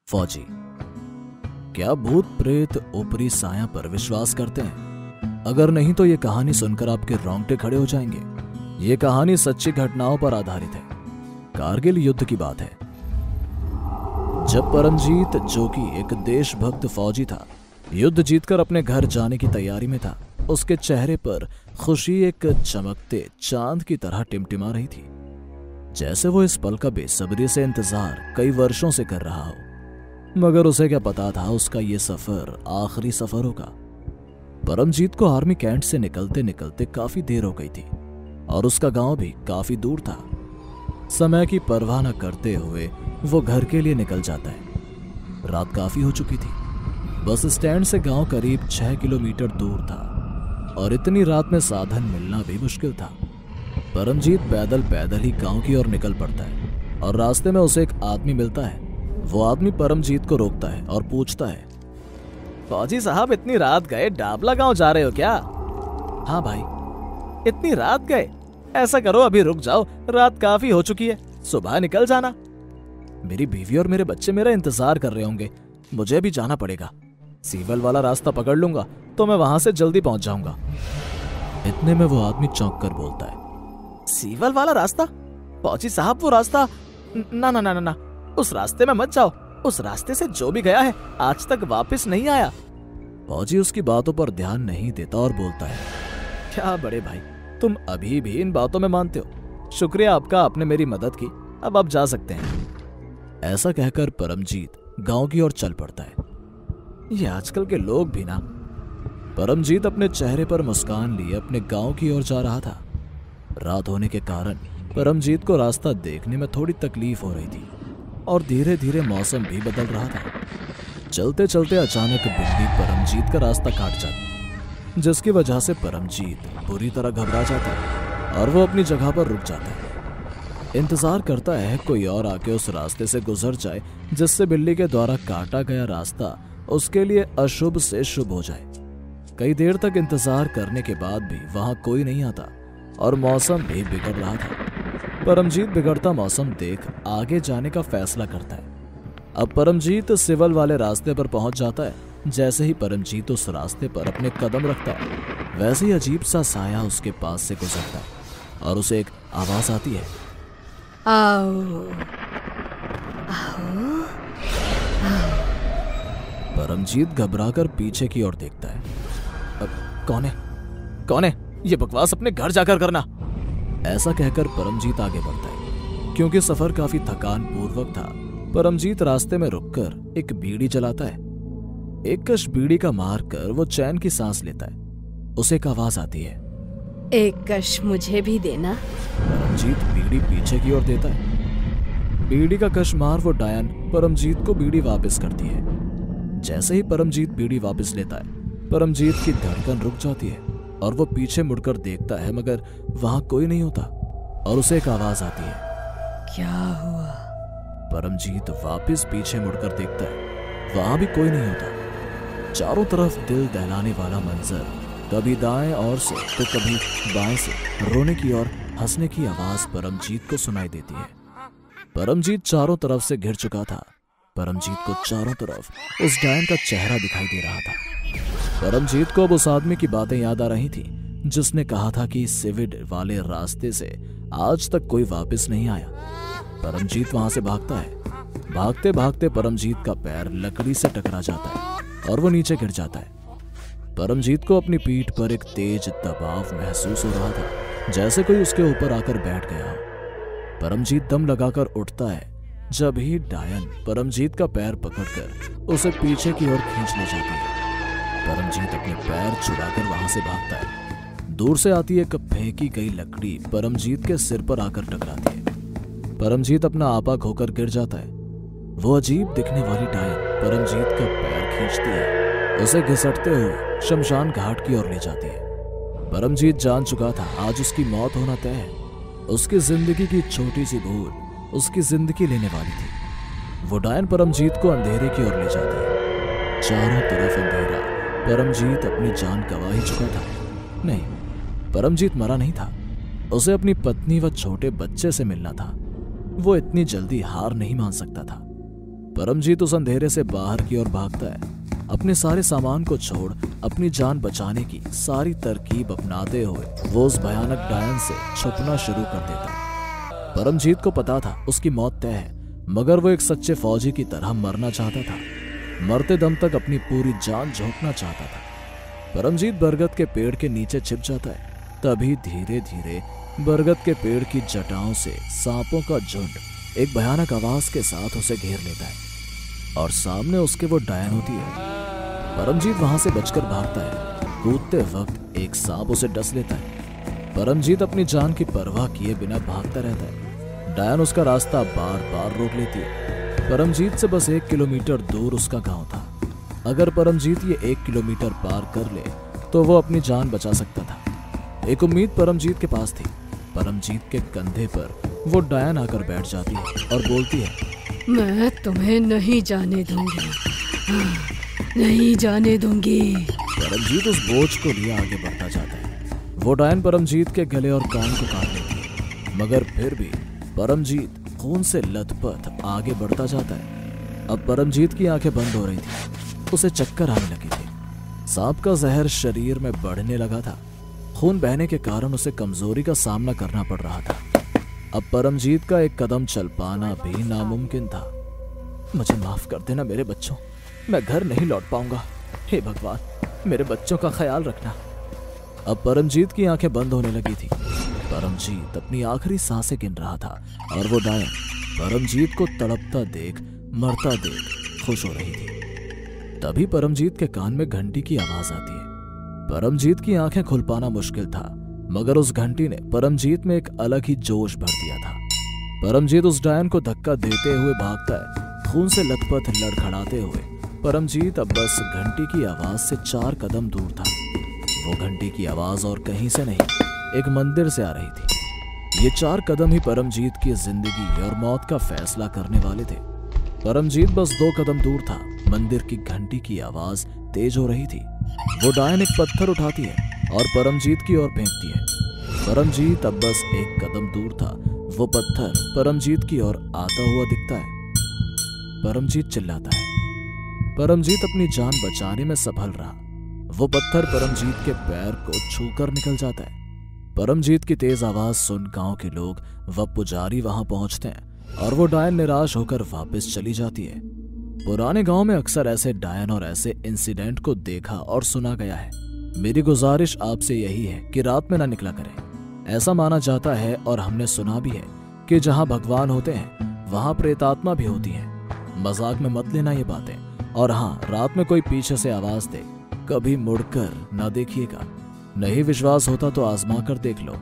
फौजी, क्या भूत प्रेत ऊपरी साया पर विश्वास करते हैं? अगर नहीं तो ये कहानी सुनकर आपके रोंगटे खड़े हो जाएंगे। ये कहानी सच्ची घटनाओं पर आधारित है। कारगिल युद्ध की बात है, जब परमजीत, जो कि एक देशभक्त फौजी था, युद्ध जीतकर अपने घर जाने की तैयारी में था। उसके चेहरे पर खुशी एक चमकते चांद की तरह टिमटिमा रही थी, जैसे वो इस पल का बेसब्री से इंतजार कई वर्षों से कर रहा हो। मगर उसे क्या पता था, उसका ये सफर आखिरी सफर होगा। परमजीत को आर्मी कैंट से निकलते निकलते काफी देर हो गई थी और उसका गांव भी काफी दूर था। समय की परवाह न करते हुए वो घर के लिए निकल जाता है। रात काफी हो चुकी थी। बस स्टैंड से गांव करीब 6 किलोमीटर दूर था और इतनी रात में साधन मिलना भी मुश्किल था। परमजीत पैदल पैदल ही गांव की ओर निकल पड़ता है और रास्ते में उसे एक आदमी मिलता है। वो आदमी परमजीत को रोकता है और पूछता है, फौजी साहब, इतनी रात गए डाबला गांव जा रहे हो क्या? हाँ भाई। इतनी रात गए? ऐसा करो, अभी रुक जाओ, रात काफी हो चुकी है, सुबह निकल जाना। मेरी बीवी और मेरे बच्चे मेरा इंतजार कर रहे होंगे, मुझे भी जाना पड़ेगा। सीवल वाला रास्ता पकड़ लूंगा तो मैं वहां से जल्दी पहुंच जाऊंगा। इतने में वो आदमी चौंक कर बोलता है, सीवल वाला रास्ता? फौजी साहब, वो रास्ता ना ना ना ना ना, उस रास्ते में मत जाओ। उस रास्ते से जो भी गया है आज तक वापस नहीं आया। फौजी उसकी बातों पर ध्यान नहीं देता और बोलता है, क्या बड़े भाई, तुम अभी भी इन बातों में मानते हो? शुक्रिया आपका, आपने मेरी मदद की, अब आप जा सकते हैं। ऐसा कहकर परमजीत गांव की ओर चल पड़ता है। ये आजकल के लोग भी ना। परमजीत अपने चेहरे पर मुस्कान लिए अपने गांव की ओर जा रहा था। रात होने के कारण परमजीत को रास्ता देखने में थोड़ी तकलीफ हो रही थी और धीरे धीरे मौसम भी बदल रहा था। चलते चलते अचानक बिल्ली परमजीत का रास्ता काट जाती, जिसकी वजह से परमजीत बुरी तरह घबरा जाता है और वो अपनी जगह पर रुक जाता है। इंतजार करता है कोई और आके उस रास्ते से गुजर जाए, जिससे बिल्ली के द्वारा काटा गया रास्ता उसके लिए अशुभ से शुभ हो जाए। कई देर तक इंतजार करने के बाद भी वहां कोई नहीं आता और मौसम भी बिगड़ रहा था। परमजीत बिगड़ता मौसम देख आगे जाने का फैसला करता है। अब परमजीत सिवल वाले रास्ते पर पहुंच जाता है। जैसे ही परमजीत उस रास्ते पर अपने कदम रखता है, वैसे ही अजीब सा साया उसके पास से गुजरता है और उसे एक आवाज आती है, आओ आओ आओ। परमजीत घबराकर पीछे की ओर देखता है। अब कौन है? कौन है? ये बकवास अपने घर जाकर करना। ऐसा कहकर परमजीत आगे बढ़ता है। क्योंकि सफर काफी थकान पूर्वक था, परमजीत रास्ते में रुककर एक बीड़ी जलाता है। एक कश बीड़ी का मार कर वो चैन की सांस लेता है। उसे एक आवाज आती है, एक कश मुझे भी देना। परमजीत बीड़ी पीछे की ओर देता है। बीड़ी का कश मार वो डायन परमजीत को बीड़ी वापस करती है। जैसे ही परमजीत बीड़ी वापस लेता है, परमजीत की धड़कन रुक जाती है और वो पीछे मुड़कर देखता है, मगर वहां कोई नहीं होता और उसे एक आवाज आती है, क्या हुआ? परमजीत वापस पीछे मुड़कर देखता है, वहां भी कोई नहीं होता। चारों तरफ दिल दहलाने वाला मंजर, कभी दाएं ओर से तो कभी बाएं से रोने की और हंसने की आवाज परमजीत को सुनाई देती है। परमजीत चारों तरफ से घिर चुका था। परमजीत को चारों तरफ उस डायन का चेहरा दिखाई दे रहा था। परमजीत को अब उस आदमी की बातें याद आ रही थी, जिसने कहा था कि सिविड वाले रास्ते से आज तक कोई वापस नहीं आया। परमजीत वहां से भागता है। भागते भागते परमजीत का पैर लकड़ी से टकरा जाता है और वो नीचे गिर जाता है। परमजीत को अपनी पीठ पर एक तेज दबाव महसूस हो रहा था, जैसे कोई उसके ऊपर आकर बैठ गया हो। परमजीत दम लगाकर उठता है, जब ही डायन परमजीत का पैर पकड़कर उसे पीछे की ओर खींच ले जाती है। परमजीत अपने पैर छुड़ाकर वहां से भागता है। दूर से आती एक फेंकी गई लकड़ी परमजीत के सिर पर आकर टकराती है। परमजीत अपना आपा खोकर गिर जाता है। वो अजीब दिखने वाली डायन परमजीत का पैर खींचती है, उसे घिसटते हुए शमशान घाट की ओर ले जाती है। परमजीत जान चुका था आज उसकी मौत होना तय है। उसकी जिंदगी की छोटी सी भूल उसकी जिंदगी लेने वाली थी। वो डायन परमजीत को अंधेरे की ओर ले जाती है। चारों तरफ अंधेरा। परमजीत अपनी जान गंवा ही चुका था। नहीं, परमजीत मरा नहीं था। उसे अपनी पत्नी व छोटे बच्चे से मिलना था। वो इतनी जल्दी हार नहीं मान सकता था। परमजीत उस अंधेरे से बाहर की ओर भागता है। अपने सारे सामान को छोड़ अपनी जान बचाने की सारी तरकीब अपनाते हुए वो उस भयानक डायन से छुपना शुरू कर देता है। परमजीत को पता था उसकी मौत तय है, मगर वो एक सच्चे फौजी की तरह मरना चाहता था। मरते दम तक अपनी पूरी जान झोंकना चाहता था। परमजीत बरगद के पेड़ के नीचे छिप जाता है। तभी धीरे धीरे बरगद के पेड़ की जटाओं से सांपों का झुंड एक भयानक आवाज के साथ उसे घेर लेता है और सामने उसके वो डायन होती है। परमजीत वहां से बचकर भागता है। कूदते वक्त एक सांप उसे डस लेता है। परमजीत अपनी जान की परवाह किए बिना भागता रहता है। डायन उसका रास्ता बार बार रोक लेती है। परमजीत से बस 1 किलोमीटर दूर उसका गांव था। अगर परमजीत ये 1 किलोमीटर पार कर ले तो वो अपनी जान बचा सकता था। एक उम्मीद परमजीत के पास थी। परमजीत के कंधे पर वो डायन आकर बैठ जाती है और बोलती है, मैं तुम्हें नहीं जाने दूंगी, नहीं जाने दूंगी। परमजीत उस बोझ को लिए आगे बढ़ता जाता है। वो डायन परमजीत के गले और कान को काट लेती है, मगर फिर भी परमजीत खून से लथपथ आगे बढ़ता जाता है। अब परमजीत की आंखें बंद हो रही थी। उसे चक्कर आने लगी थी। सांप का जहर शरीर में बढ़ने लगा था। खून बहने के कारण उसे कमजोरी का सामना करना पड़ रहा था। अब परमजीत का एक कदम चल पाना भी नामुमकिन था। मुझे माफ कर देना मेरे बच्चों, मैं घर नहीं लौट पाऊंगा। हे भगवान, मेरे बच्चों का ख्याल रखना। अब परमजीत की आंखें बंद होने लगी थी। परमजीत अपनी आखिरी सांसें गिन रहा था और वो डायन परमजीत को तड़पता देख, मरता देख खुश हो रही थी। तभी परमजीत के कान में घंटी की आवाज आती है। परमजीत की आंखें खुल पाना मुश्किल था, मगर उस घंटी ने परमजीत में एक अलग ही जोश भर दिया था। परमजीत उस डायन को धक्का देते हुए भागता है, खून से लथपथ लड़खड़ाते हुए। परमजीत अब बस घंटी की आवाज से 4 कदम दूर था। वो घंटी की आवाज और कहीं से नहीं, एक मंदिर से आ रही थी। ये 4 कदम ही परमजीत की जिंदगी और मौत का फैसला करने वाले थे। परमजीत बस 2 कदम दूर था। मंदिर की घंटी की आवाज तेज हो रही थी। वो डायन एक पत्थर उठाती है और परमजीत की ओर फेंकती है। परमजीत अब बस 1 कदम दूर था। वो पत्थर परमजीत की ओर आता हुआ दिखता है। परमजीत चिल्लाता है। परमजीत अपनी जान बचाने में सफल रहा। वो पत्थर परमजीत के पैर को छूकर निकल जाता है। परमजीत की तेज आवाज सुन गांव के लोग व पुजारी वहां पहुंचते हैं और वो डायन निराश होकर वापस चली जाती है। पुराने गांव में अक्सर ऐसे डायन और ऐसे इंसिडेंट को देखा और सुना गया है। मेरी गुजारिश आपसे यही है कि रात में ना निकला करें। ऐसा माना जाता है और हमने सुना भी है कि जहां भगवान होते हैं वहां प्रेतात्मा भी होती है। मजाक में मत लेना ये बातें। और हाँ, रात में कोई पीछे से आवाज दे, कभी मुड़कर ना देखिएगा। नहीं विश्वास होता तो आजमा कर देख लो।